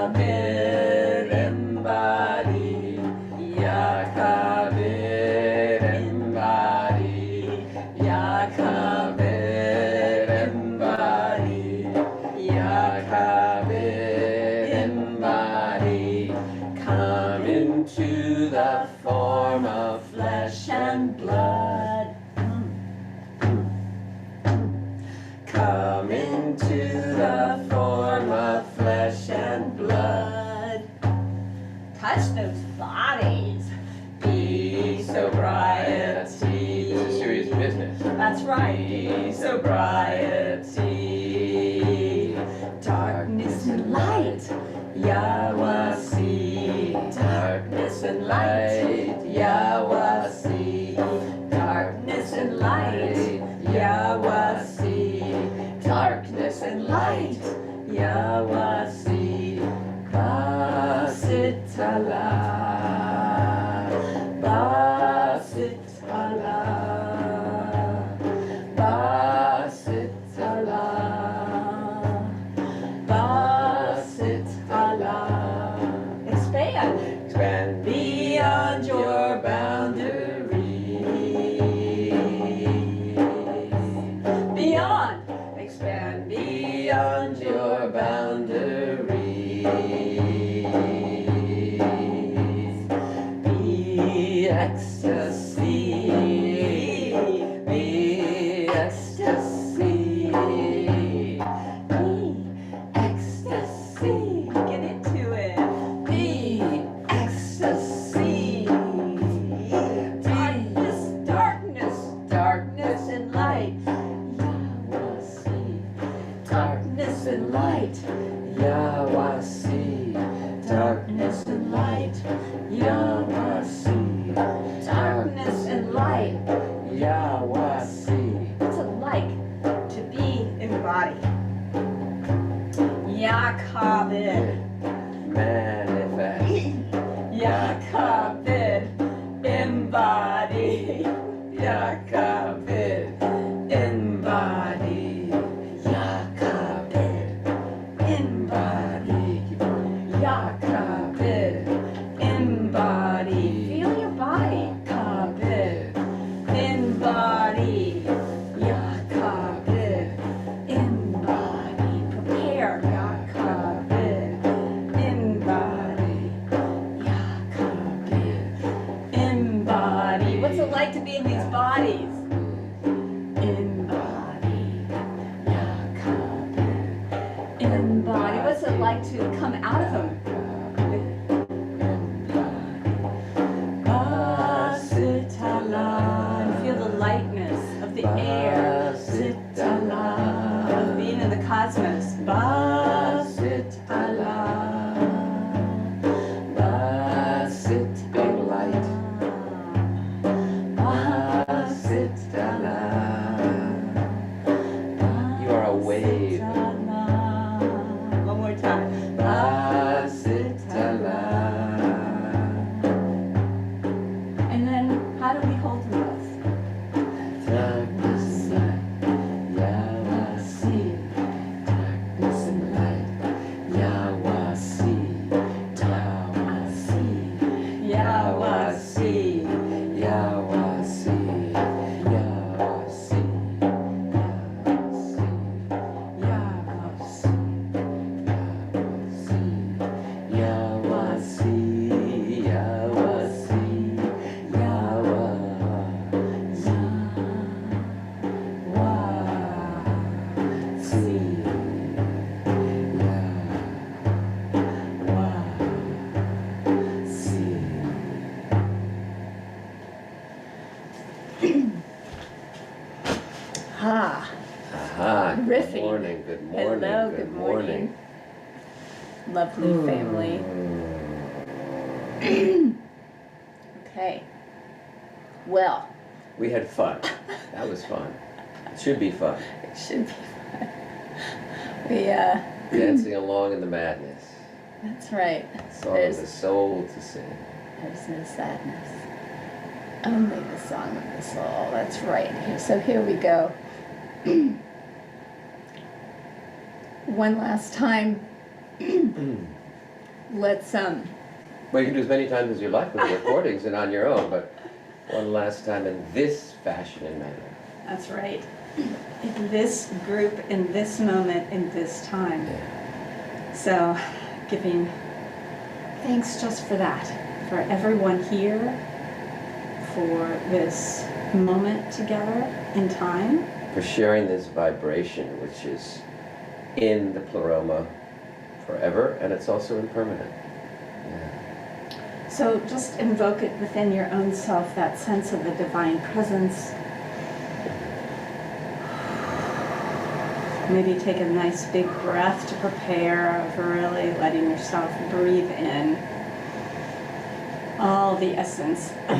Yakabir embody, Yakabir embody, Yakabir embody, Yakabir embody. Come into the form of flesh and blood. Come into the form of flesh and blood. Touch those bodies. Be sobriety. This is serious business. That's right. Be sobriety. Darkness and light, Yahwasi. Darkness and light, Yahwasi. Darkness and light, Yahwasi. Darkness and light, Yahwasi. Basit Allah, Basit Allah, Basit Allah, Basit Allah. Expand. Expand beyond your boundaries. Beyond. Expand beyond your boundaries. Be ecstasy. Be ecstasy. Be ecstasy. Get into it. Be ecstasy. Darkness, darkness. Darkness and light, Yahwasi. Darkness and light, Yahwasi. Darkness and light, Yahwasi. Darkness and light, Yahwasi. What's it like to be in the body? Yakabid. Manifest. Yakabid. Embody. Yakabid. Embody. Yakabid. Embody. Keep on. Yakabid. Embody. Feel your body. Yakabid. Embody. Yakabid. Embody. Prepare. Yakabid. Embody. Yakabid. Embody. What's it like to be in these bodies? Embody. Yakabid. Embody. What's it like to come out of them? And feel the lightness of the air. Of being in the cosmos. Basit Allah, Basit big light, Basit Allah. You are a wave. One more time. Basit Allah. And then how do we hold the breath? Darkness and light, Yahwasi. Darkness and light, Yahwasi. Yahwasi. Yahwasi. Yahwasi. Yahwasi. Yahwasi. Yahwasi. Yahwasi. Yahwasi. Ha. Aha, good Riffing. morning, good morning, Hello, good morning. Lovely family. Okay. Well, We had fun. That was fun. It should be fun. it should be fun. We, Dancing along in the madness. that's right. Song of the soul to sing. There's no sadness. Only the song of the soul. That's right. So here we go. One last time, let's Well, you can do as many times as you like with the recordings and on your own, but one last time in this fashion and manner. that's right. In this group, in this moment, in this time. Yeah. So, giving thanks just for that, for everyone here, for this moment together in time. For sharing this vibration, which is in the pleroma forever, and it's also impermanent. Yeah. So just invoke it within your own self, that sense of the divine presence. Maybe take a nice big breath to prepare of really letting yourself breathe in all the essence of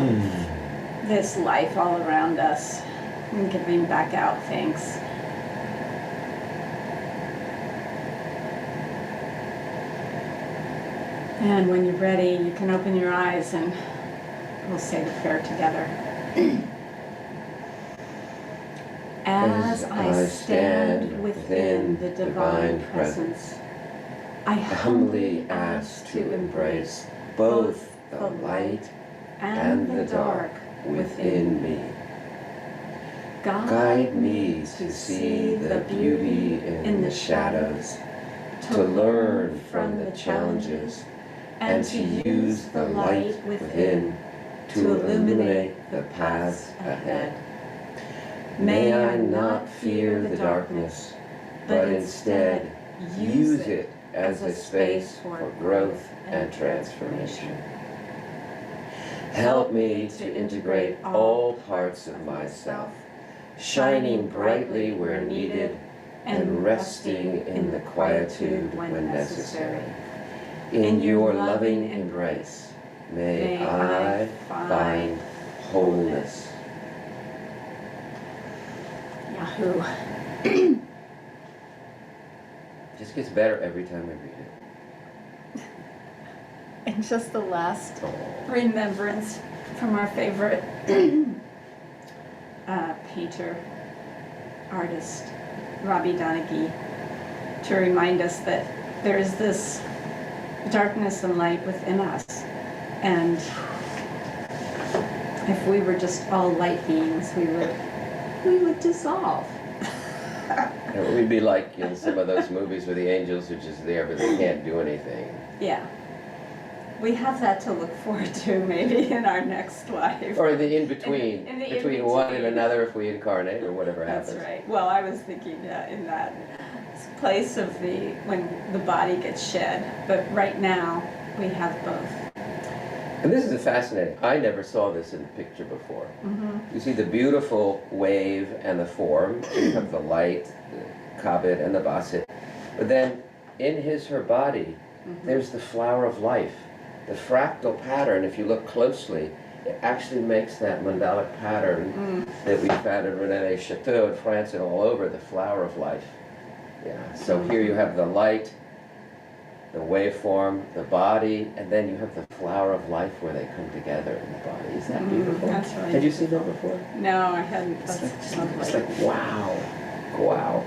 this life all around us, and giving back out thanks. And when you're ready, you can open your eyes and we'll say the prayer together. As I stand within the divine presence, I humbly ask to embrace both the light and the dark within me. Guide me to see the beauty in the shadows, to learn from the challenges, and to use the light within to illuminate the paths ahead. May I not fear the darkness, but instead use it as a space for growth and transformation. Help me to integrate all parts of myself, shining brightly where needed and resting in the quietude when necessary. In your loving embrace, may I find wholeness. Yahoo. Just gets better every time I read it. And just the last Oh. remembrance from our favorite painter, artist, Robbie Donaghy, to remind us that there is this darkness and light within us. And if we were just all light beings, we would dissolve. And we'd be like in some of those movies where the angels are just there, but they can't do anything. Yeah. We have that to look forward to maybe in our next life. Or the in-between, In the between one and in-between. another if we incarnate or whatever That's happens. right. Well, I was thinking in that place of when the body gets shed, but right now we have both. And this is fascinating. I never saw this in the picture before. Mm-hmm. You see the beautiful wave and the form. You have the light, the kabit and the basit. But then in her body, there's the flower of life. The fractal pattern, if you look closely, it actually makes that mandalic pattern that we found in René Chateau in France and all over, the flower of life. Yeah. So here you have the light, the waveform, the body, and then you have the flower of life where they come together in the body. Isn't that beautiful? That's really Had you seen that before? No, I hadn't. It's That's like, lovely. it's like wow. Wow.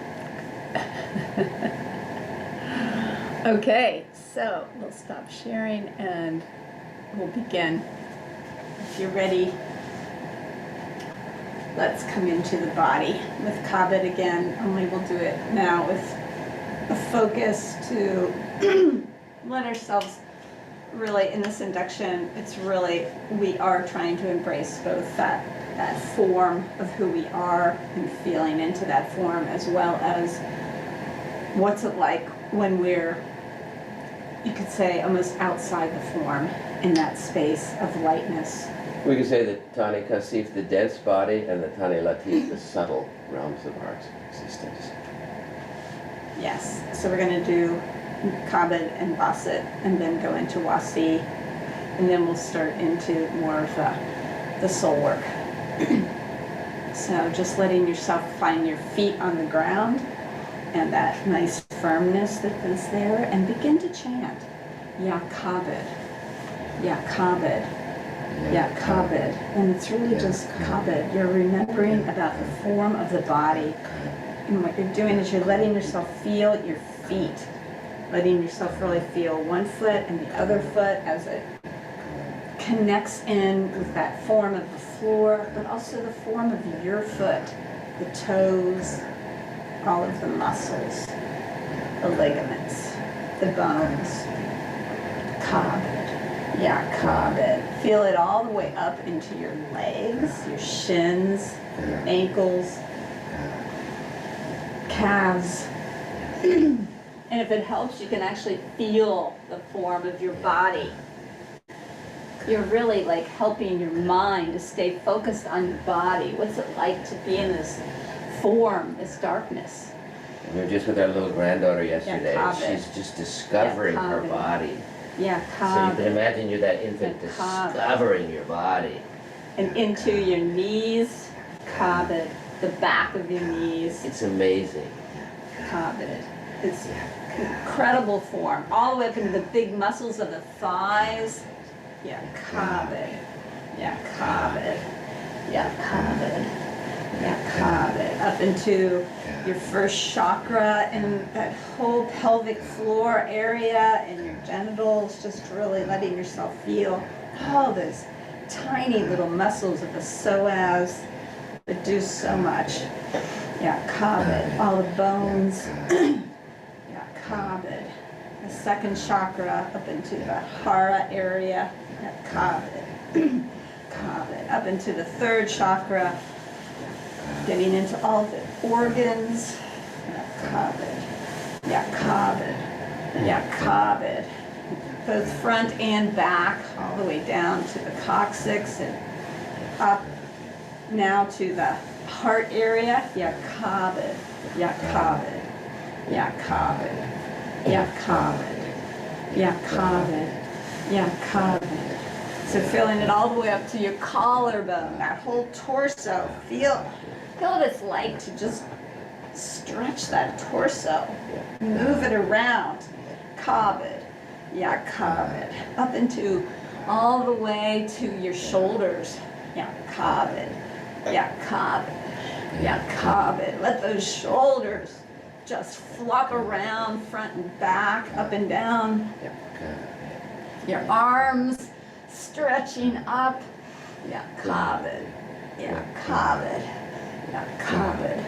Okay, so we'll stop sharing and we'll begin. If you're ready, let's come into the body with Kabit again, only we'll do it now with a focus to let ourselves really, in this induction, it's really, we are trying to embrace both that form of who we are and feeling into that form, as well as what's it like when we're, you could say, almost outside the form, in that space of lightness. We could say that Tani Kasif, the dense body, and the Tani Latif, the subtle realms of our existence. Yes, so we're going to do Kabit and Basit, and then go into Wasi, and then we'll start into more of the soul work. So just letting yourself find your feet on the ground, and that nice firmness that is there, and begin to chant, Ya Kabit, Ya Kabit, Ya Kabit. And it's really just Kabit. You're remembering about the form of the body. And what you're doing is you're letting yourself feel your feet letting yourself really feel one foot and the other foot as it connects in with that form of the floor, but also the form of your foot, the toes, all of the muscles, the ligaments, the bones. Kabed. Yeah, kabed. Feel it all the way up into your legs, your shins, your ankles, calves. And if it helps, you can actually feel the form of your body. You're really like helping your mind to stay focused on your body. What's it like to be in this form, this darkness? We were just with our little granddaughter yesterday, and kabed. she's just discovering her kabed. body. Yeah, So you kabed. can imagine you're that infant Yeah, kabed. discovering your body. And into your knees, kabed. The back of your knees, It's amazing. kabed. It's incredible form. All the way up into the big muscles of the thighs. Yeah, kabed. Yeah, kabed. Yeah, kabed. Yeah, kabed. Up into your first chakra and that whole pelvic floor area and your genitals, just really letting yourself feel all those tiny little muscles of the psoas that do so much. Yeah, kabed. All the bones. Yeah, kabed. The second chakra up into the hara area. Yeah, kabed. Kabed. Up into the third chakra. Getting into all the organs. Yeah, kabed. Yeah, kabed. Yeah, kabed. Both front and back, all the way down to the coccyx and up now to the heart area. Yeah, kabed. Yeah, kabed. Yeah, kabed. Yeah, kabed. Yeah, kabed. Yeah, kabed. So feeling it all the way up to your collarbone, that whole torso. Feel what it's like to just stretch that torso. Move it around. Kabed. Yeah, kabed. Up into all the way to your shoulders. Yeah, kabed. Yeah, kabed. Yeah, kabed. Let those shoulders just flop around front and back, up and down. Your arms stretching up. Yeah, kabed. Yeah, kabed. Yeah, kabed.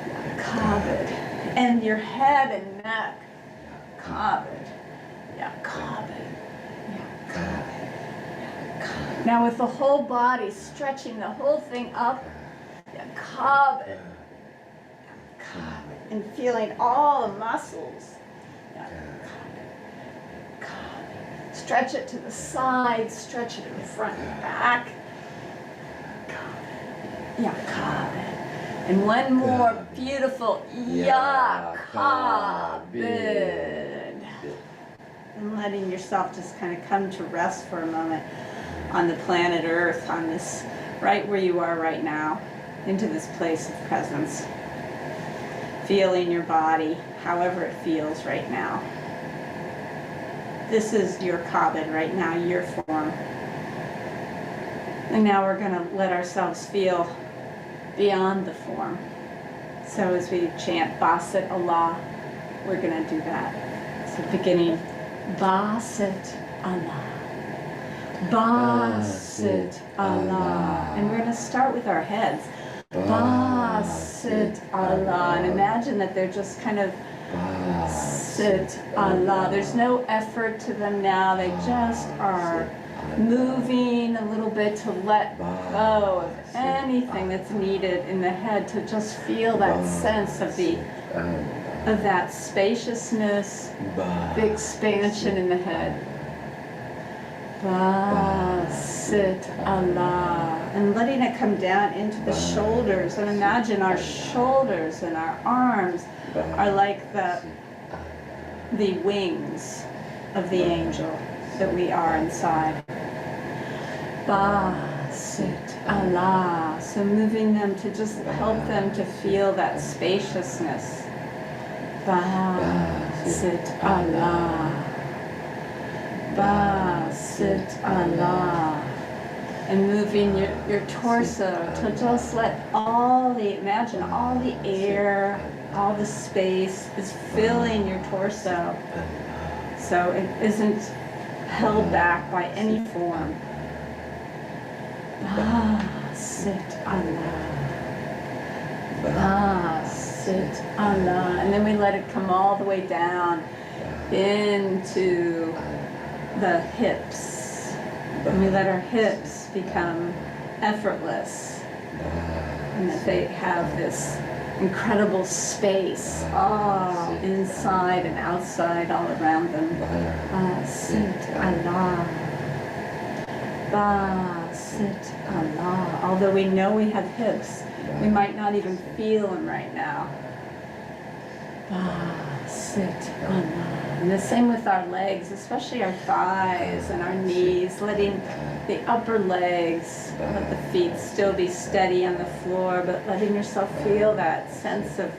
Yeah, kabed. And your head and neck. Kabed. Yeah, kabed. Yeah, kabed. Now with the whole body, stretching the whole thing up. Yeah, kabed. And feeling all the muscles. Yeah, kabed. Stretch it to the sides, stretch it in front and back. Yeah, kabed. And one more beautiful ya kabed. And letting yourself just kind of come to rest for a moment on the planet Earth, on this, right where you are right now, into this place of presence. Feeling your body, however it feels right now. This is your kabed right now, your form. And now we're going to let ourselves feel beyond the form. So as we chant Basit Allah, we're going to do that. So beginning, Basit Allah. Basit Allah. And we're going to start with our heads. Basit Allah. And imagine that they're just kind of Sit Allah. There's no effort to them now. They just are moving a little bit to let go of anything that's needed in the head, to just feel that sense of that spaciousness, the expansion in the head. Basit Allah. And letting it come down into the shoulders. And imagine our shoulders and our arms are like the wings of the angel that we are inside. Basit Allah. So moving them to just help them to feel that spaciousness. Basit Allah. Basit Allah. And moving your torso to just let imagine all the air all the space is filling your torso. So it isn't held back by any form. Sit Allah. Sit Allah. And then we let it come all the way down into the hips. And we let our hips become effortless. And that they have this incredible space all inside and outside, all around them. Sit Allah. Sit Allah. Although we know we have hips, we might not even feel them right now. Sit Allah. And the same with our legs, especially our thighs and our knees, letting the upper legs, let the feet still be steady on the floor, but letting yourself feel that sense of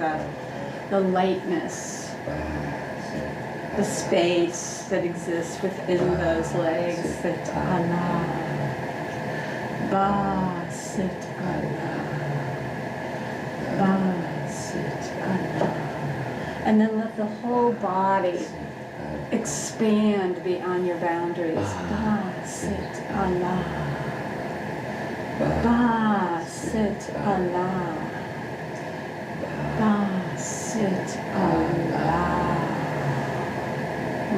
the lightness, the space that exists within those legs. Sit Allah. Sit Allah. Sit Allah. And then let the whole body expand beyond your boundaries. Sit Allah. Sit Allah. Sit Allah.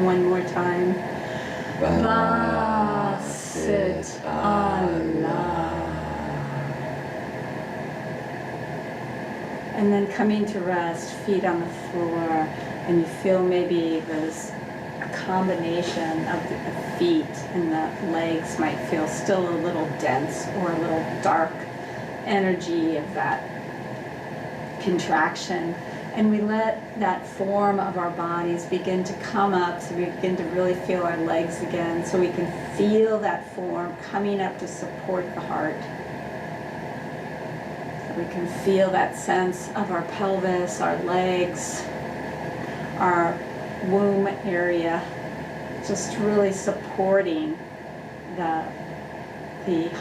One more time. Sit Allah. And then coming to rest, feet on the floor, and you feel maybe there's a combination of the feet and the legs might feel still a little dense or a little dark energy of that contraction. And we let that form of our bodies begin to come up, so we begin to really feel our legs again, so we can feel that form coming up to support the heart. We can feel that sense of our pelvis, our legs, our womb area, just really supporting the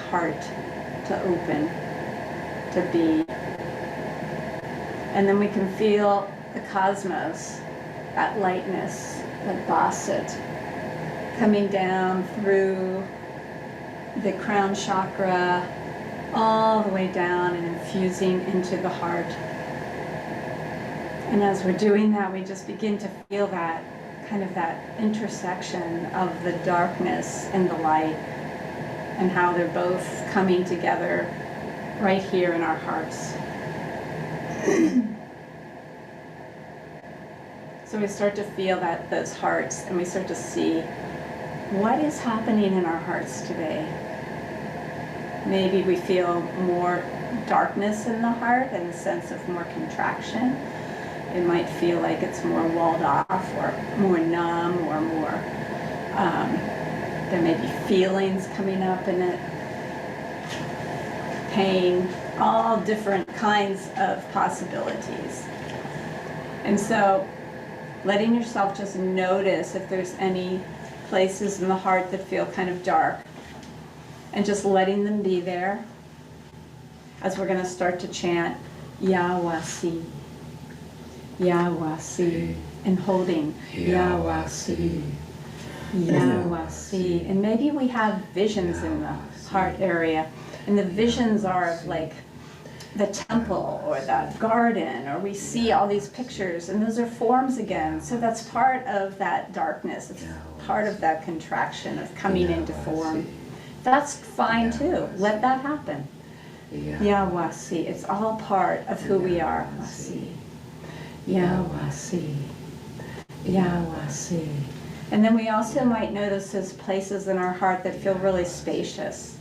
heart to open, to be. And then we can feel the cosmos, that lightness, that basit, coming down through the crown chakra, all the way down and infusing into the heart. And as we're doing that, we just begin to feel that kind of that intersection of the darkness and the light, and how they're both coming together right here in our hearts. So we start to feel those hearts, and we start to see what is happening in our hearts today. Maybe we feel more darkness in the heart and a sense of more contraction. It might feel like it's more walled off or more numb or more, there may be feelings coming up in it, pain, all different kinds of possibilities. And so letting yourself just notice if there's any places in the heart that feel kind of dark, and just letting them be there as we're going to start to chant Yawasi, Yawasi, and holding Yawasi, Yawasi. And maybe we have visions in the heart area, and the visions are of like the temple or the garden, or we see all these pictures, and those are forms again. So that's part of that darkness. It's part of that contraction of coming into form. That's fine too. Let that happen. Yawasi. It's all part of who we are. Wasi. Yawasi. Yawasi. And then we also might notice those places in our heart that feel really spacious.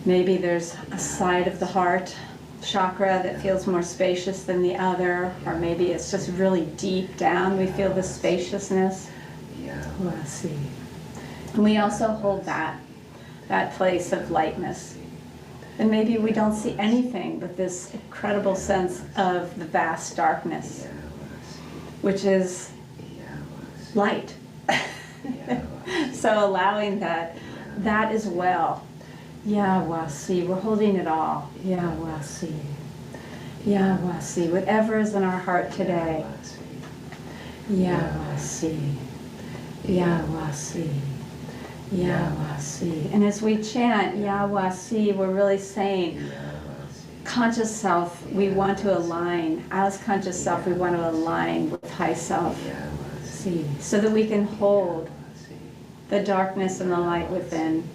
Maybe there's a side of the heart chakra that feels more spacious than the other, or maybe it's just really deep down. We feel the spaciousness. Wasi. And we also hold that place of lightness. And maybe we don't see anything but this incredible sense of the vast darkness, which is light. So allowing that as well. Yawasi, we're holding it all. Yawasi. Yahwasi, whatever is in our heart today. Yahwasi, Yahwasi, Yahwasi. And as we chant Yahwasi, we're really saying, conscious self, we want to align. As conscious self, we want to align with high self. See, so that we can hold the darkness and the light within.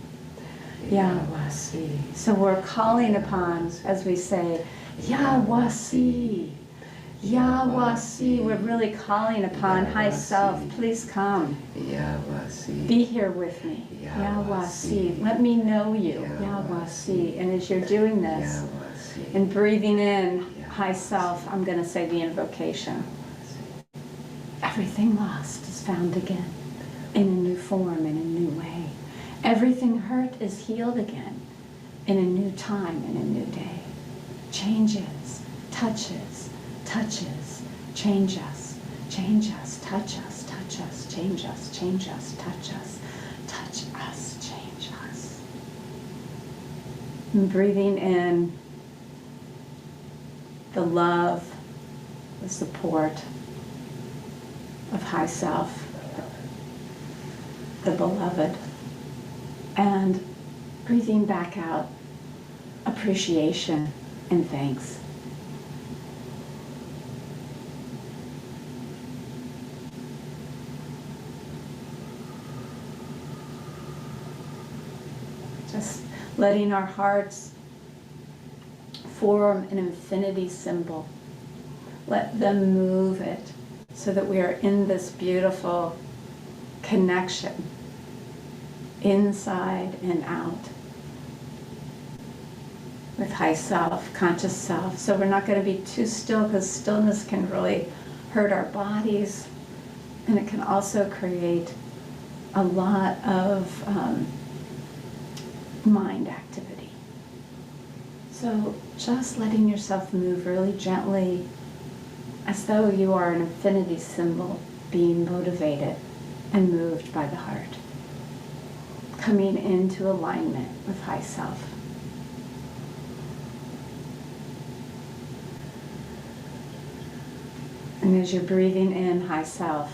Yahwasi. So we're calling upon, as we say, Yahwasi, Yahwasi. We're really calling upon high self. Please come. Be here with me. Yahwasi. Let me know you. Yahwasi. And as you're doing this and breathing in high self, I'm going to say the invocation. Everything lost is found again in a new form, in a new way. Everything hurt is healed again in a new time, in a new day. Changes, touches, touches, change us, touch us, change us, touch us, change us. And breathing in the love, the support of high self, the beloved, and breathing back out appreciation and thanks. Just letting our hearts form an infinity symbol. Let them move it so that we are in this beautiful connection, inside and out, with high self, conscious self. So we're not going to be too still, because stillness can really hurt our bodies, and it can also create a lot of mind activity. So just letting yourself move really gently, as though you are an infinity symbol being motivated and moved by the heart, coming into alignment with high self. And as you're breathing in high self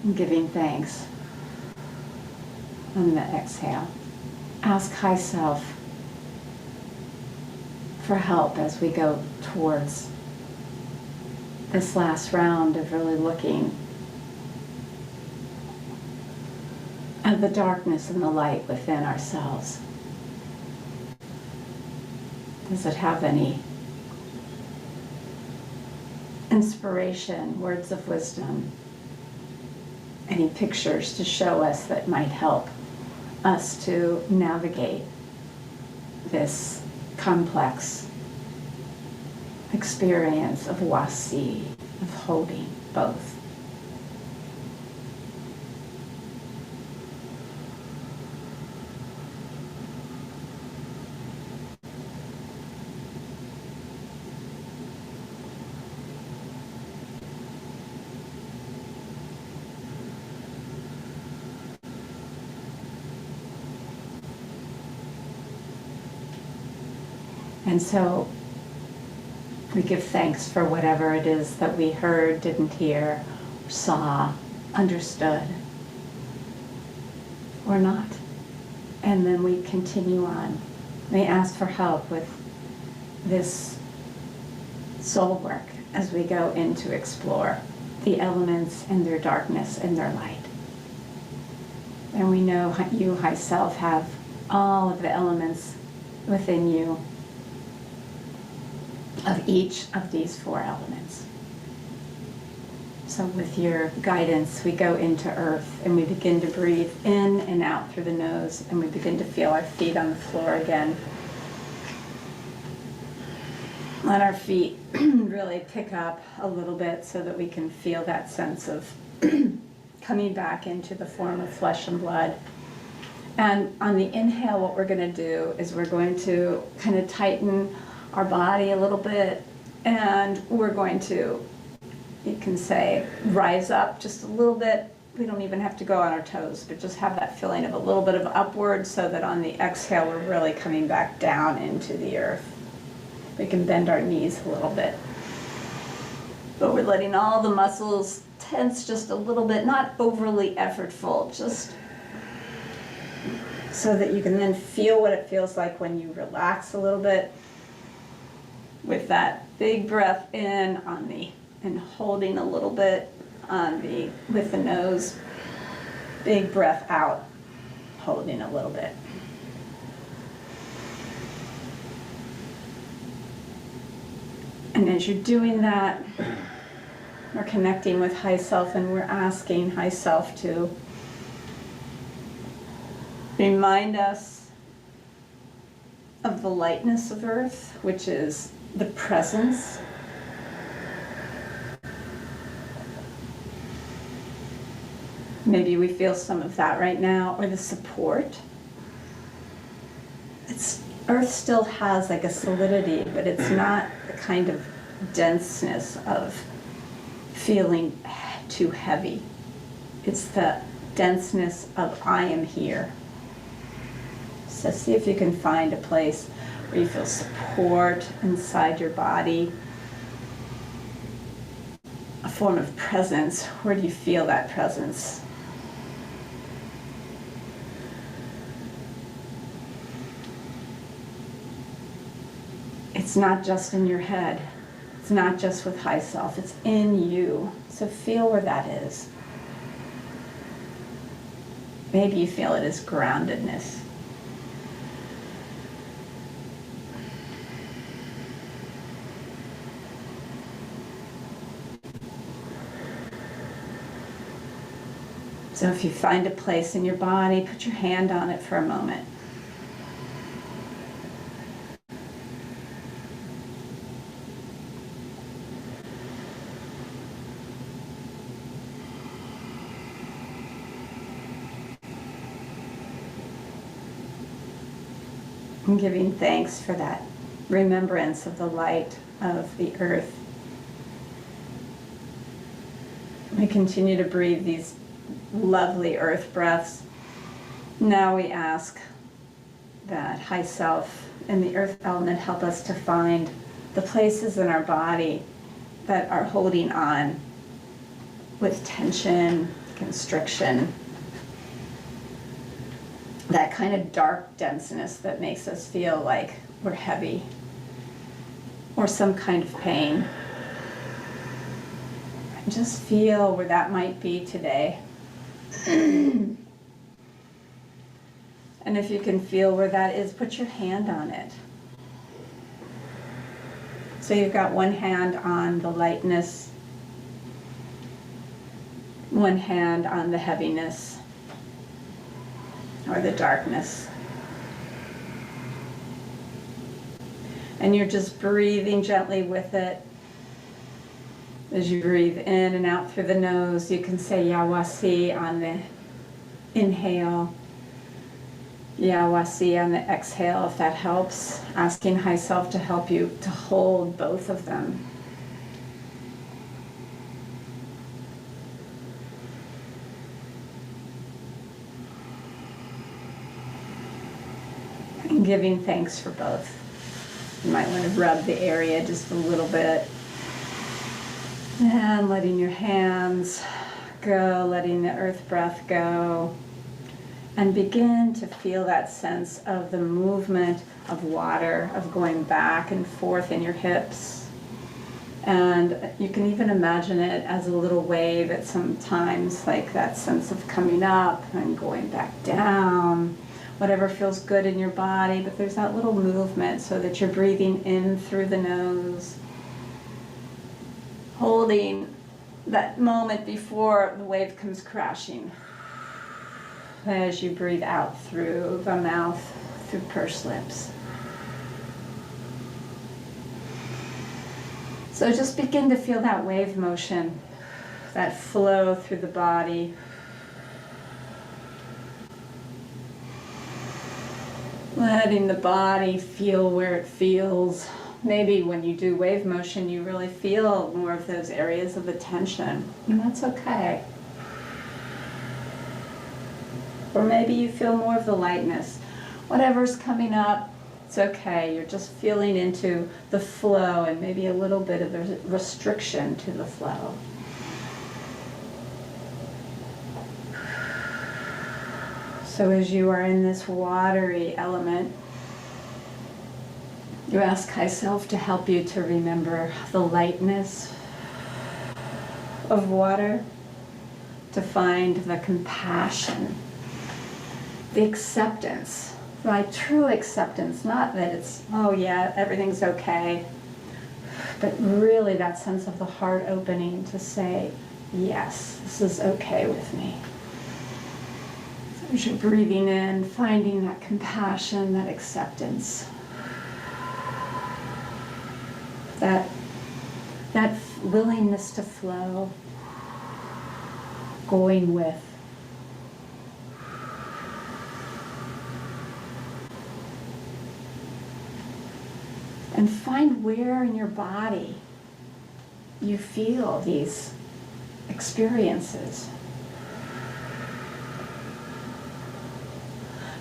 and giving thanks on the exhale, ask high self for help as we go towards this last round of really looking at the darkness and the light within ourselves. Does it have any inspiration, words of wisdom, any pictures to show us that might help us to navigate this complex experience of wasi, of holding both? And so we give thanks for whatever it is that we heard, didn't hear, saw, understood, or not. And then we continue on. We ask for help with this soul work as we go in to explore the elements and their darkness and their light. And we know you, high self, have all of the elements within you of each of these four elements. So with your guidance, we go into earth and we begin to breathe in and out through the nose, and we begin to feel our feet on the floor again. Let our feet really pick up a little bit so that we can feel that sense of coming back into the form of flesh and blood. And on the inhale, what we're going to do is we're going to kind of tighten our body a little bit, and we're going to, you can say, rise up just a little bit. We don't even have to go on our toes, but just have that feeling of a little bit of upward, so that on the exhale we're really coming back down into the earth. We can bend our knees a little bit. But we're letting all the muscles tense just a little bit, not overly effortful, just so that you can then feel what it feels like when you relax a little bit with that big breath in on the, and holding a little bit on the, with the nose, big breath out, holding a little bit. And as you're doing that, we're connecting with High Self, and we're asking High Self to remind us of the lightness of Earth, which is the presence. Maybe we feel some of that right now, or the support. Earth still has like a solidity, but it's not the kind of denseness of feeling too heavy. It's the denseness of I am here. So see if you can find a place where you feel support inside your body, a form of presence. Where do you feel that presence? It's not just in your head. It's not just with High Self. It's in you. So feel where that is. Maybe you feel it as groundedness. So if you find a place in your body, put your hand on it for a moment. And giving thanks for that remembrance of the light of the earth. We continue to breathe these lovely earth breaths. Now we ask that High Self and the earth element help us to find the places in our body that are holding on with tension, constriction, that kind of dark denseness that makes us feel like we're heavy, or some kind of pain. And just feel where that might be today. And if you can feel where that is, put your hand on it. So you've got one hand on the lightness, one hand on the heaviness, or the darkness. And you're just breathing gently with it. As you breathe in and out through the nose, you can say Yawasi on the inhale, Yawasi on the exhale, if that helps. Asking High Self to help you to hold both of them. And giving thanks for both. You might want to rub the area just a little bit. And letting your hands go, letting the earth breath go. And begin to feel that sense of the movement of water, of going back and forth in your hips. And you can even imagine it as a little wave at some times, like that sense of coming up and going back down. Whatever feels good in your body, but there's that little movement so that you're breathing in through the nose, holding that moment before the wave comes crashing as you breathe out through the mouth, through pursed lips. So just begin to feel that wave motion, that flow through the body. Letting the body feel where it feels. Maybe when you do wave motion, you really feel more of those areas of the tension, and that's okay. Or maybe you feel more of the lightness. Whatever's coming up, It's okay. You're just feeling into the flow and maybe a little bit of a restriction to the flow. So as you are in this watery element, you ask High Self to help you to remember the lightness of water, to find the compassion, the acceptance, like true acceptance, not that it's, oh yeah, everything's okay, but really that sense of the heart opening to say, yes, this is okay with me. So as you're breathing in, finding that compassion, that acceptance, that willingness to flow, going with. And find where in your body you feel these experiences.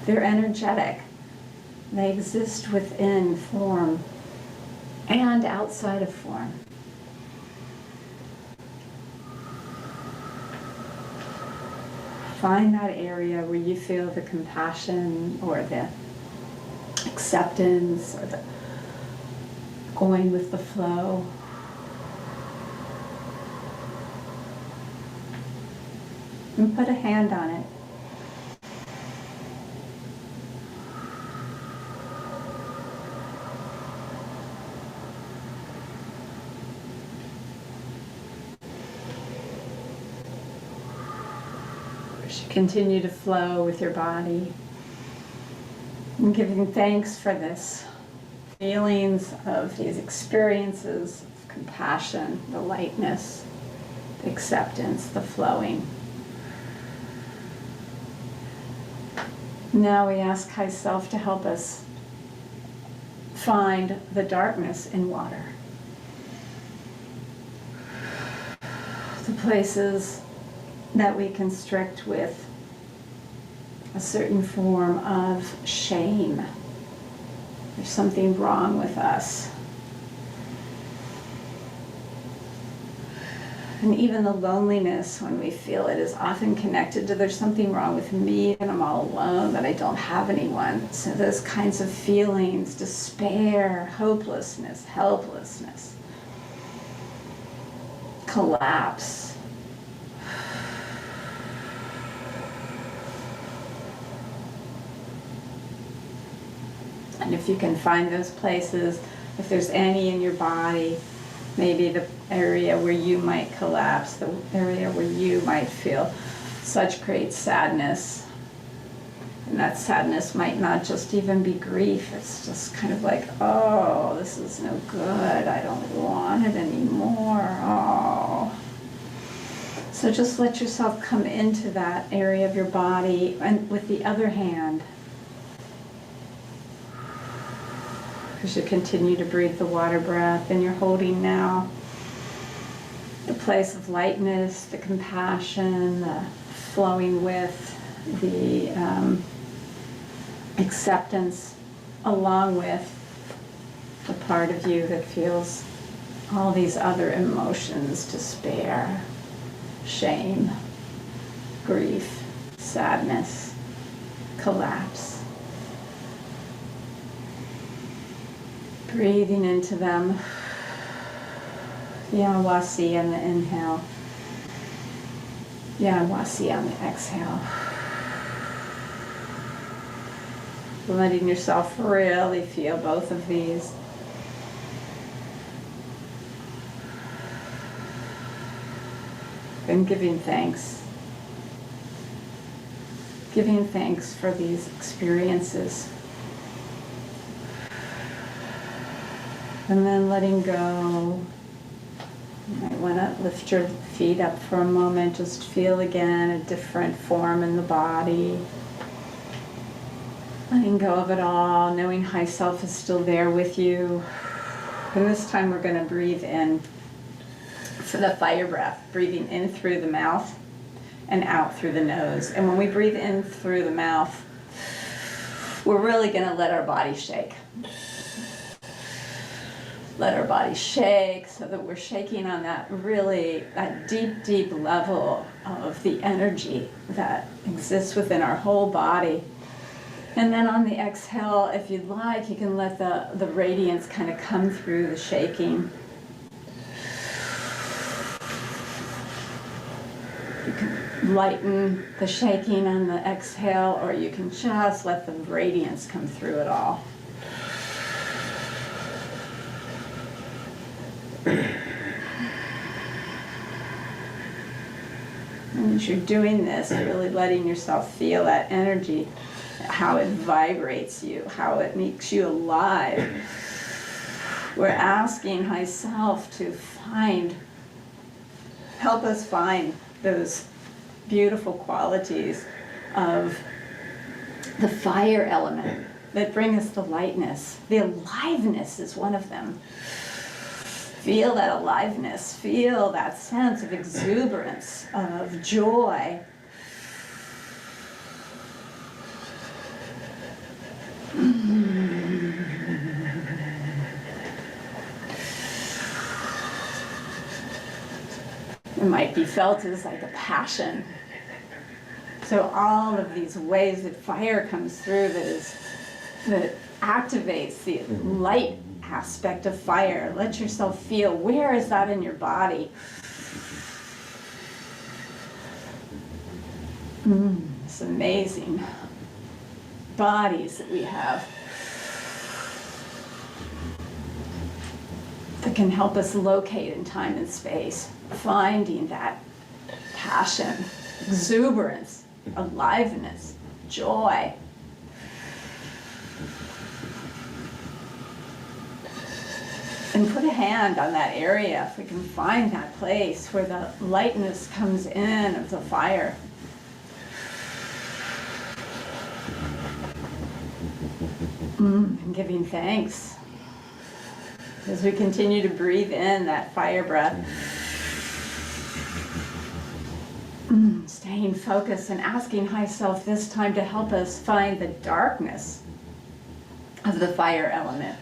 They're energetic. They exist within form and outside of form. Find that area where you feel the compassion or the acceptance or the going with the flow. And put a hand on it. Continue to flow with your body and giving thanks for this feelings of these experiences of compassion, the lightness, the acceptance, the flowing. Now we ask High Self to help us find the darkness in water. The places that we constrict with a certain form of shame. There's something wrong with us. And even the loneliness, when we feel it, is often connected to there's something wrong with me, that I'm all alone, that I don't have anyone. So those kinds of feelings, despair, hopelessness, helplessness, collapse. And if you can find those places, if there's any in your body, maybe the area where you might collapse, the area where you might feel such great sadness. And that sadness might not just even be grief, it's just kind of like, oh, this is no good, I don't want it anymore, oh. So just let yourself come into that area of your body, and with the other hand, as you continue to breathe the water breath, and you're holding now the place of lightness, the compassion, the flowing with, the acceptance, along with the part of you that feels all these other emotions, despair, shame, grief, sadness, collapse. Breathing into them, Yanwasi on the inhale, Yanwasi on the exhale. Letting yourself really feel both of these. And giving thanks. Giving thanks for these experiences. And then letting go. You might want to lift your feet up for a moment. Just feel again a different form in the body. Letting go of it all, knowing High Self is still there with you. And this time we're going to breathe in for the fire breath, breathing in through the mouth and out through the nose. And when we breathe in through the mouth, we're really gonna let our body shake. Let our body shake so that we're shaking on that deep, deep level of the energy that exists within our whole body. And then on the exhale, if you'd like, you can let the radiance kind of come through the shaking. You can lighten the shaking on the exhale, or you can just let the radiance come through it all. And as you're doing this, you're really letting yourself feel that energy, how it vibrates you, how it makes you alive. We're asking High Self to help us find those beautiful qualities of the fire element that bring us the lightness. The aliveness is one of them. Feel that aliveness, feel that sense of exuberance, of joy. It might be felt as like a passion. So all of these ways that fire comes through that activates the light aspect of fire. Let yourself feel, where is that in your body? It's amazing bodies that we have that can help us locate in time and space, finding that passion, exuberance, aliveness, joy. And put a hand on that area if we can find that place where the lightness comes in of the fire. And giving thanks as we continue to breathe in that fire breath. Staying focused and asking High Self this time to help us find the darkness of the fire element.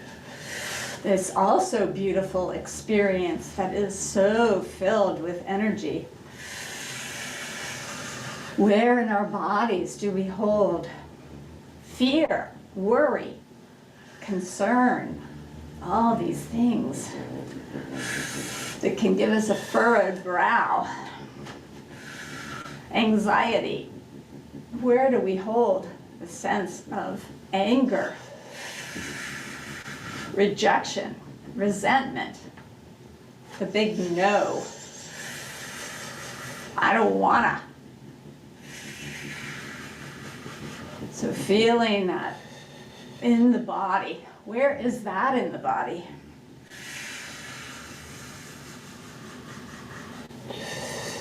This also beautiful experience that is so filled with energy. Where in our bodies do we hold fear, worry, concern, all these things that can give us a furrowed brow, anxiety? Where do we hold the sense of anger, rejection, resentment, the big no? I don't wanna. So feeling that in the body. Where is that in the body?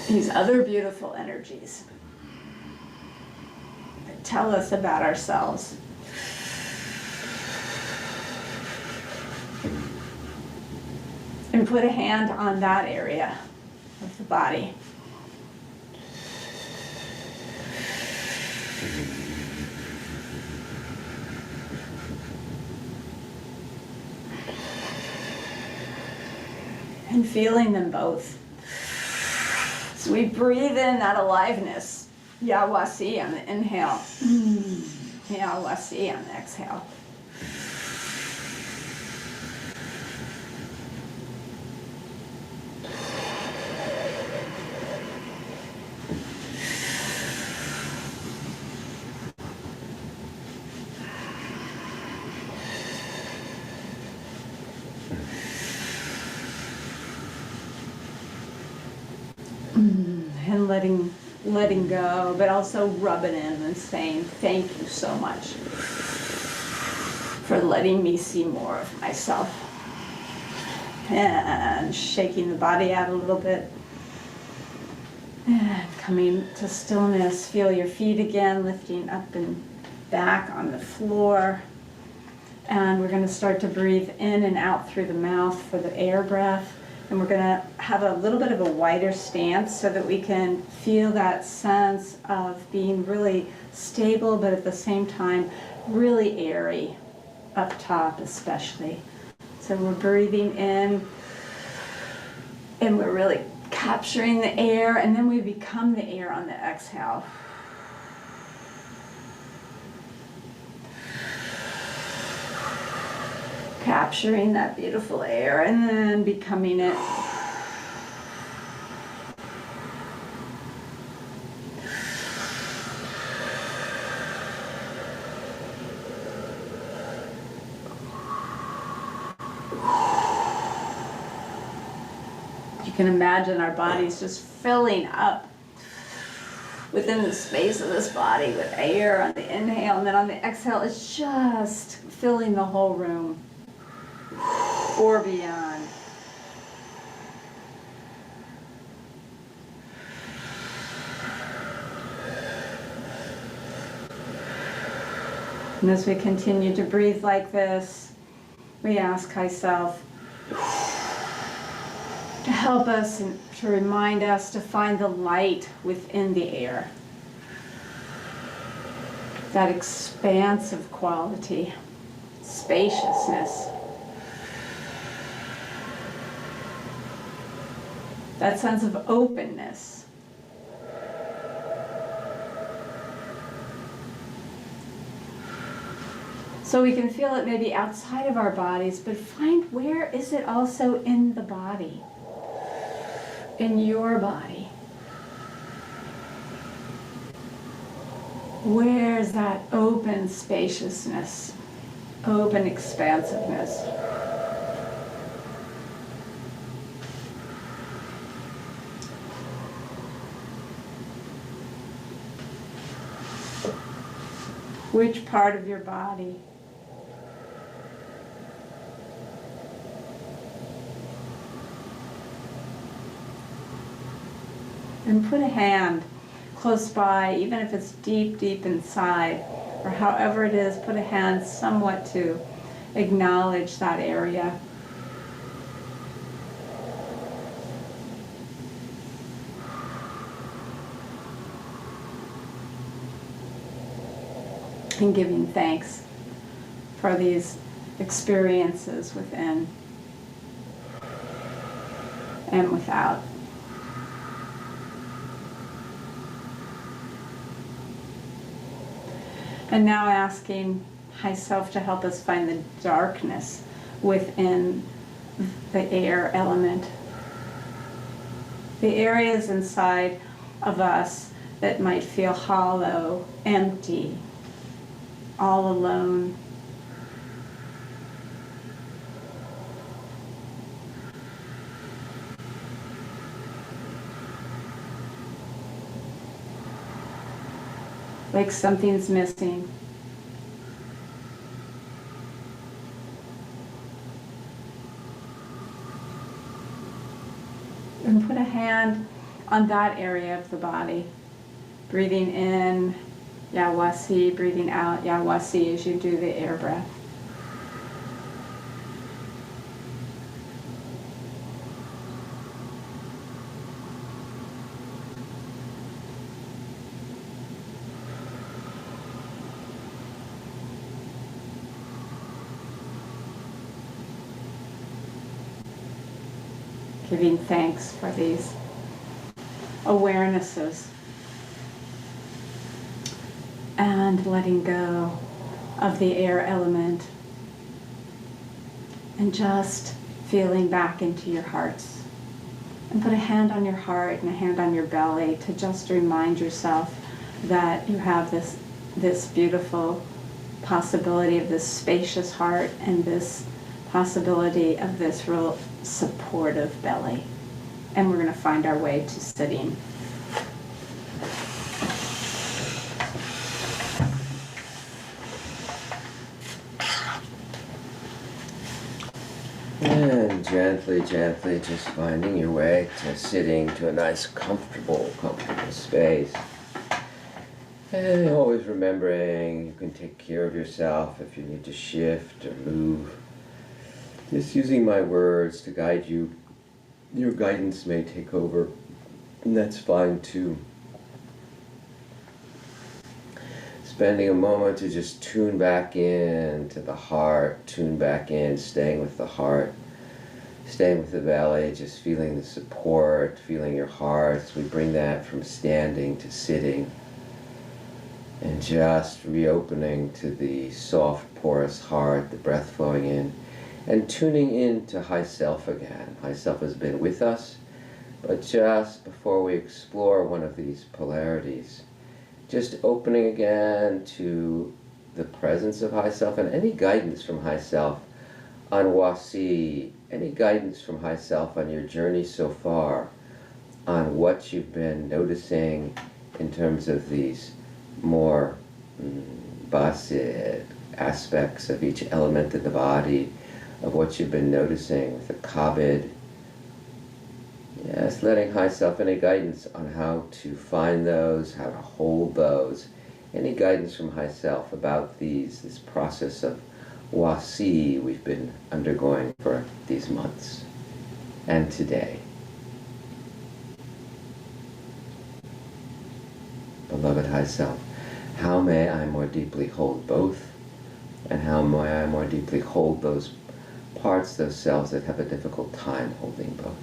These other beautiful energies that tell us about ourselves. And put a hand on that area of the body. And feeling them both. So we breathe in that aliveness. Yawasi on the inhale. Yawasi on the exhale. And letting go, but also rubbing in and saying, thank you so much for letting me see more of myself. And shaking the body out a little bit. And coming to stillness, feel your feet again, lifting up and back on the floor. And we're going to start to breathe in and out through the mouth for the air breath. And we're going to have a little bit of a wider stance so that we can feel that sense of being really stable, but at the same time really airy up top especially. So we're breathing in and we're really capturing the air, and then we become the air on the exhale. Capturing that beautiful air and then becoming it. You can imagine our bodies just filling up within the space of this body with air on the inhale, and then on the exhale it's just filling the whole room or beyond. And as we continue to breathe like this, we ask High Self to help us and to remind us to find the light within the air. That expansive quality, spaciousness. That sense of openness. So we can feel it maybe outside of our bodies, but find where is it also in the body, in your body. Where's that open spaciousness, open expansiveness? Which part of your body? And put a hand close by, even if it's deep, deep inside, or however it is, put a hand somewhat to acknowledge that area. And giving thanks for these experiences within and without. And now asking High Self to help us find the darkness within the air element. The areas inside of us that might feel hollow, empty, all alone. Like something's missing. And put a hand on that area of the body. Breathing in, Yawasi, breathing out, Yawasi, as you do the air breath. Giving thanks for these awarenesses. And letting go of the air element. And just feeling back into your hearts. And put a hand on your heart and a hand on your belly to just remind yourself that you have this beautiful possibility of this spacious heart and this possibility of this real supportive belly. And we're going to find our way to sitting. And gently, gently just finding your way to sitting to a nice comfortable space. And always remembering you can take care of yourself if you need to shift or move. Just using my words to guide you. Your guidance may take over, and that's fine too. spending a moment to just tune back in to the heart, tune back in, staying with the heart, staying with the belly, just feeling the support, feeling your heart. We bring that from standing to sitting, and just reopening to the soft, porous heart, the breath flowing in, and tuning in to High Self again. High Self has been with us, but just before we explore one of these polarities, just opening again to the presence of High Self and any guidance from High Self on Wasi, any guidance from High Self on your journey so far, on what you've been noticing in terms of these more basit aspects of each element of the body, of what you've been noticing with the kabed. Yes, letting High Self any guidance on how to find those, how to hold those, any guidance from High Self about this process of Wasi we've been undergoing for these months and today. Beloved High Self, how may I more deeply hold both, and how may I more deeply hold those parts, those selves that have a difficult time holding both.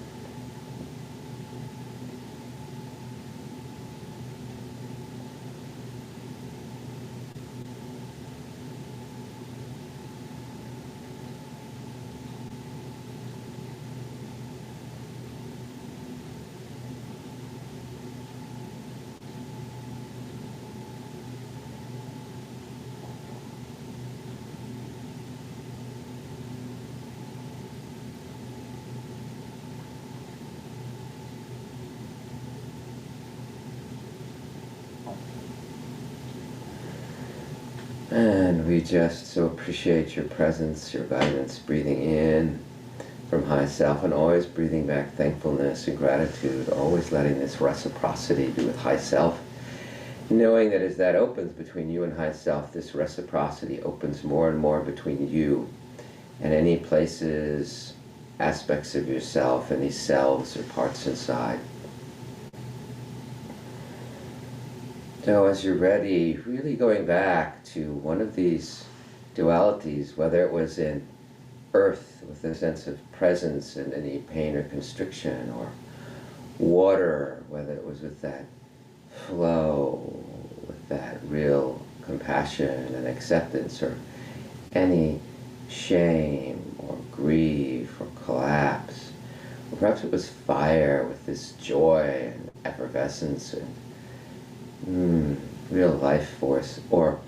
And we just so appreciate your presence, your guidance, breathing in from High Self and always breathing back thankfulness and gratitude, always letting this reciprocity be with High Self, knowing that as that opens between you and High Self, this reciprocity opens more and more between you and any places, aspects of yourself, any selves or parts inside. So as you're ready, really going back to one of these dualities, whether it was in earth with a sense of presence and any pain or constriction, or water, whether it was with that flow, with that real compassion and acceptance, or any shame or grief or collapse, or perhaps it was fire with this joy and effervescence and real life force, or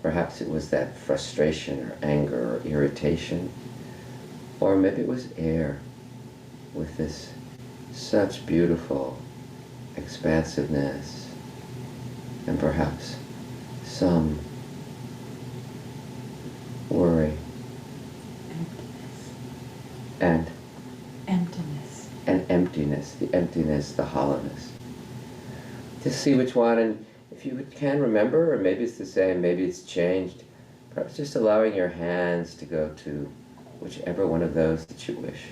perhaps it was that frustration or anger or irritation, or maybe it was air with this such beautiful expansiveness and perhaps some worry and emptiness, the emptiness, the hollowness. Just see which one, and if you can remember, or maybe it's the same, maybe it's changed, perhaps just allowing your hands to go to whichever one of those that you wish.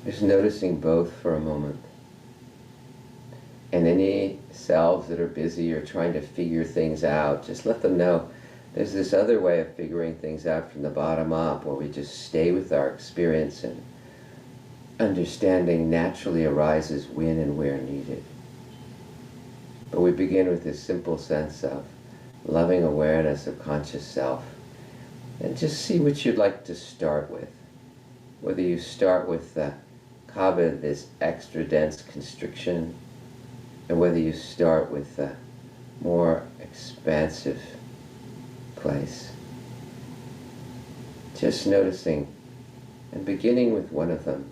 Just noticing both for a moment. And any selves that are busy or trying to figure things out, just let them know there's this other way of figuring things out from the bottom up, where we just stay with our experience and understanding naturally arises when and where needed. But we begin with this simple sense of loving awareness of conscious self, and just see what you'd like to start with. Whether you start with the kabed, this extra dense constriction, and whether you start with a more expansive place. Just noticing and beginning with one of them.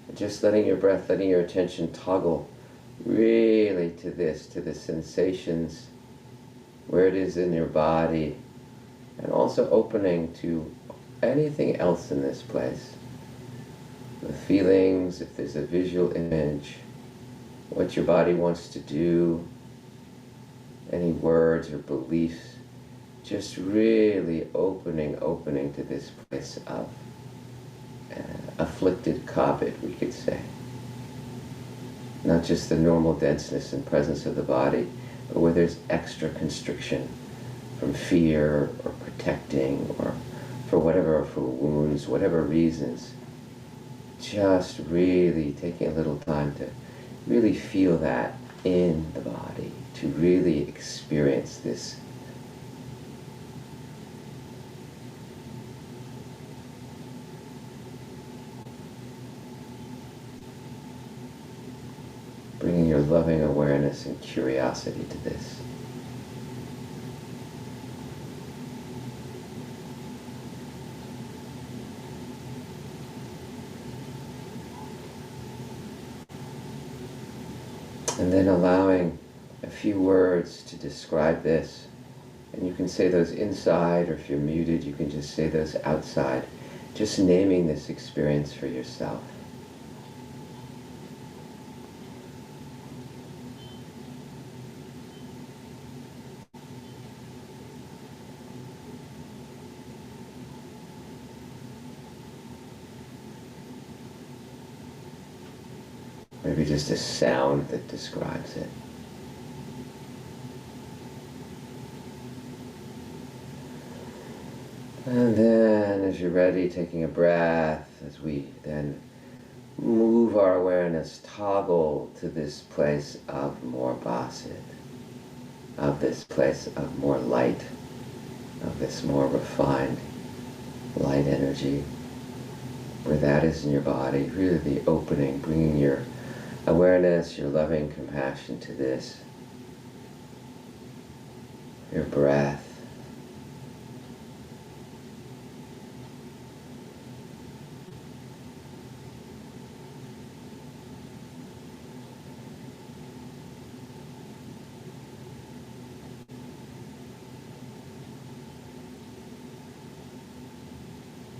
And just letting your breath, letting your attention toggle really to this, to the sensations, where it is in your body, and also opening to anything else in this place. The feelings, if there's a visual image, what your body wants to do, any words or beliefs, just really opening to this place of afflicted kabit, we could say. Not just the normal denseness and presence of the body, but where there's extra constriction from fear or protecting or for wounds, whatever reasons. Just really taking a little time to really feel that in the body, to really experience this. Bringing your loving awareness and curiosity to this. And then allowing a few words to describe this. And you can say those inside, or if you're muted, you can just say those outside. Just naming this experience for yourself. Maybe just a sound that describes it. And then, as you're ready, taking a breath, as we then move our awareness, toggle to this place of more basit, of this place of more light, of this more refined light energy, where that is in your body, really the opening, bringing your awareness, your loving compassion to this, your breath.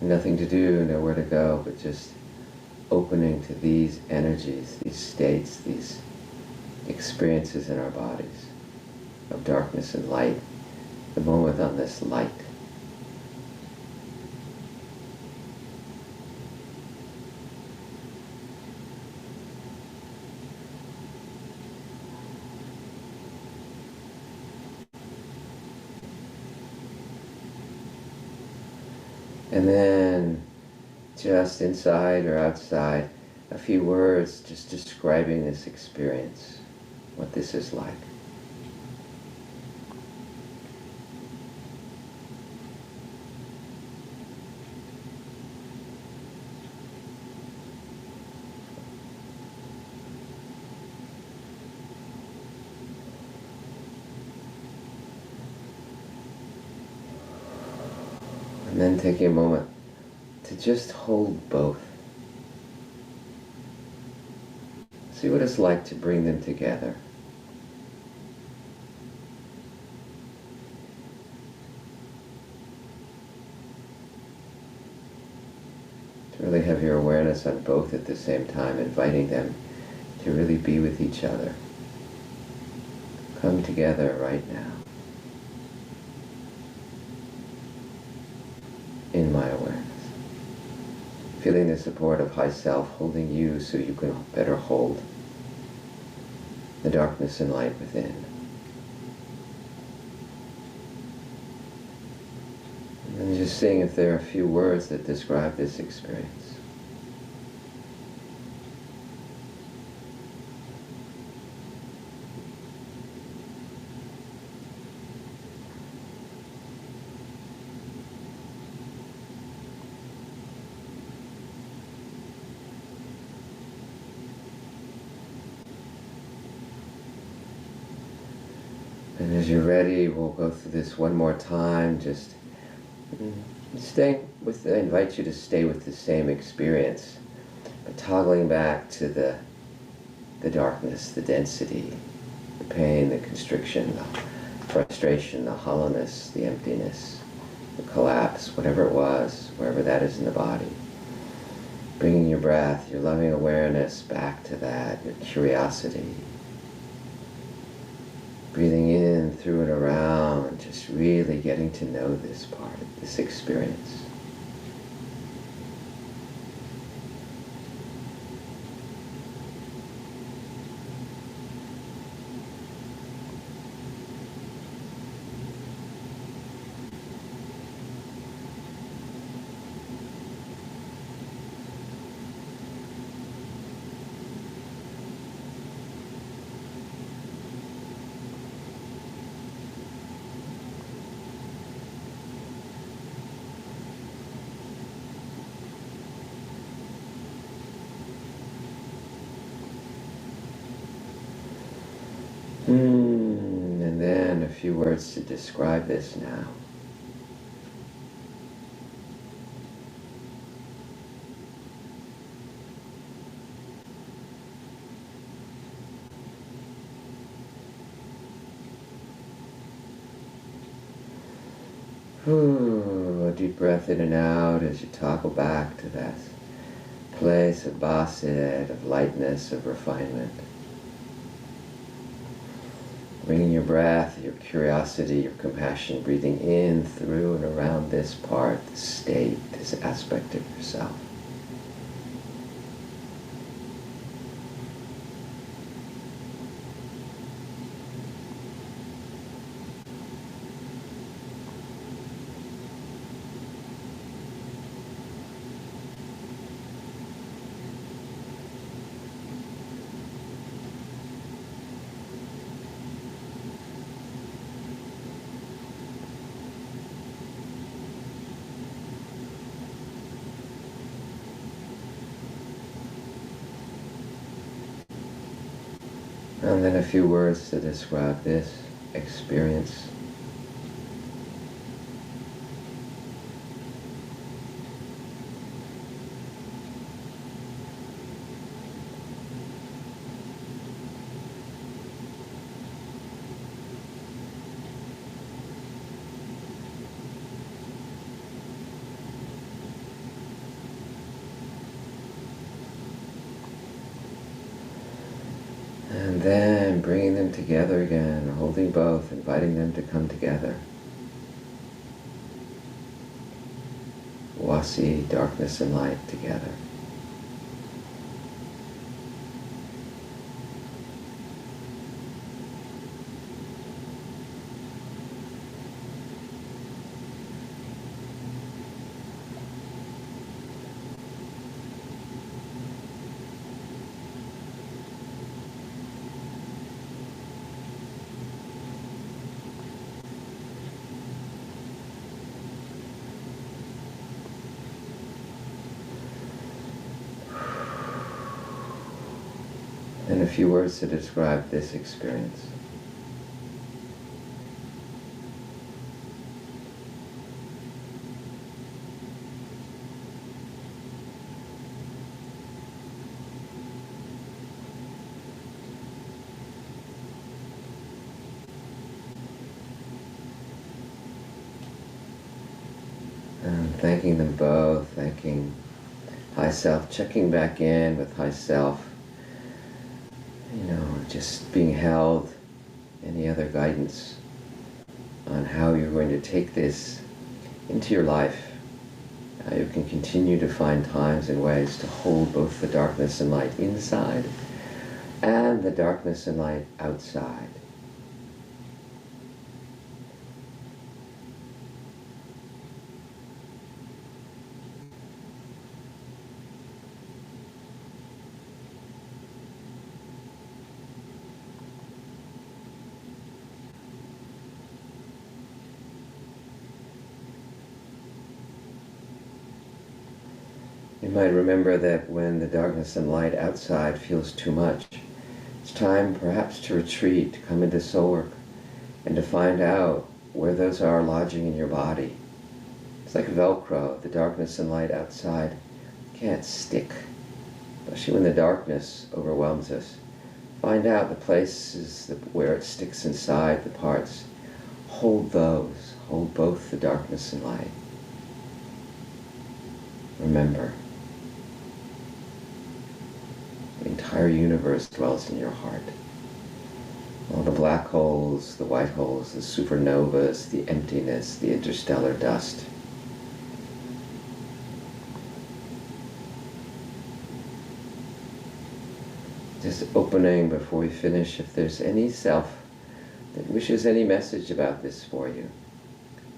Nothing to do, nowhere to go, but just opening to these energies, these states, these experiences in our bodies of darkness and light, the moment on this light. And then, just inside or outside, a few words just describing this experience, what this is like. And then taking a moment to just hold both. See what it's like to bring them together. To really have your awareness on both at the same time, inviting them to really be with each other. Come together right now. In my awareness. Feeling the support of High Self holding you so you can better hold the darkness and light within. And then just seeing if there are a few words that describe this experience. And as you're ready, we'll go through this one more time. Just staying with, I invite you to stay with the same experience, but toggling back to the darkness, the density, the pain, the constriction, the frustration, the hollowness, the emptiness, the collapse, whatever it was, wherever that is in the body. Bringing your breath, your loving awareness back to that, your curiosity. Breathing in through and around, just really getting to know this part, this experience. And then a few words to describe this now. A deep breath in and out as you toggle back to that place of basit, of lightness, of refinement. Bringing your breath, your curiosity, your compassion, breathing in, through, and around this part, this state, this aspect of yourself. And then a few words to describe this experience. And then bringing them together again, holding both, inviting them to come together. Wasi, darkness and light together. And a few words to describe this experience. And thanking them both, thanking High Self, checking back in with High Self, just being held, any other guidance on how you're going to take this into your life. How you can continue to find times and ways to hold both the darkness and light inside and the darkness and light outside. You might remember that when the darkness and light outside feels too much, it's time perhaps to retreat, to come into soul work, and to find out where those are lodging in your body. It's like Velcro. The darkness and light outside can't stick, especially when the darkness overwhelms us. Find out the places where it sticks inside the parts. Hold those. Hold both the darkness and light. Remember, the entire universe dwells in your heart. All the black holes, the white holes, the supernovas, the emptiness, the interstellar dust. Just opening before we finish, if there's any self that wishes any message about this for you,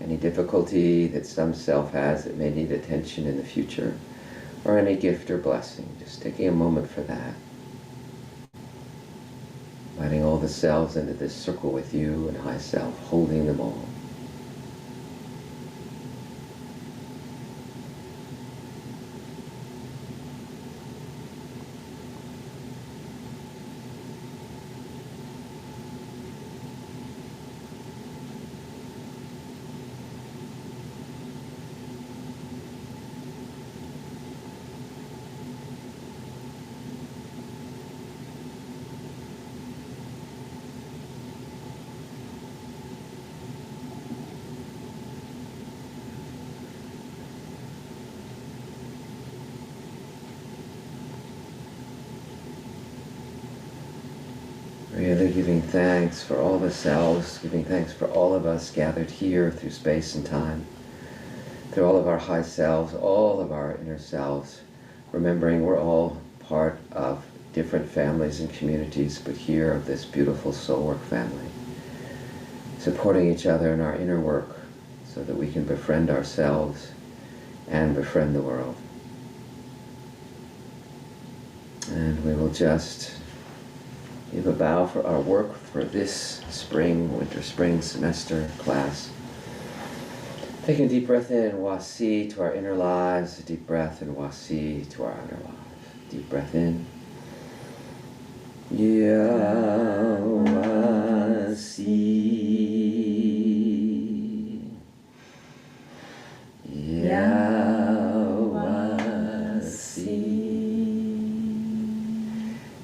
any difficulty that some self has that may need attention in the future, or any gift or blessing, just taking a moment for that. Inviting all the selves into this circle with you and high self, holding them all. Really giving thanks for all the selves, giving thanks for all of us gathered here through space and time, through all of our high selves, all of our inner selves, remembering we're all part of different families and communities, but here of this beautiful soul work family, supporting each other in our inner work so that we can befriend ourselves and befriend the world. And we will just give a bow for our work for this spring, winter-spring semester class. Taking a deep breath in, Wasi to our inner lives, a deep breath in, Wasi to our outer lives. Deep breath in. Yawasi.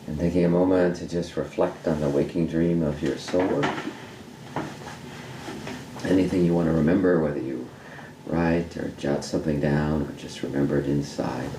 And taking a moment to just reflect on the waking dream of your soul work. Anything you want to remember, whether you write or jot something down or just remember it inside.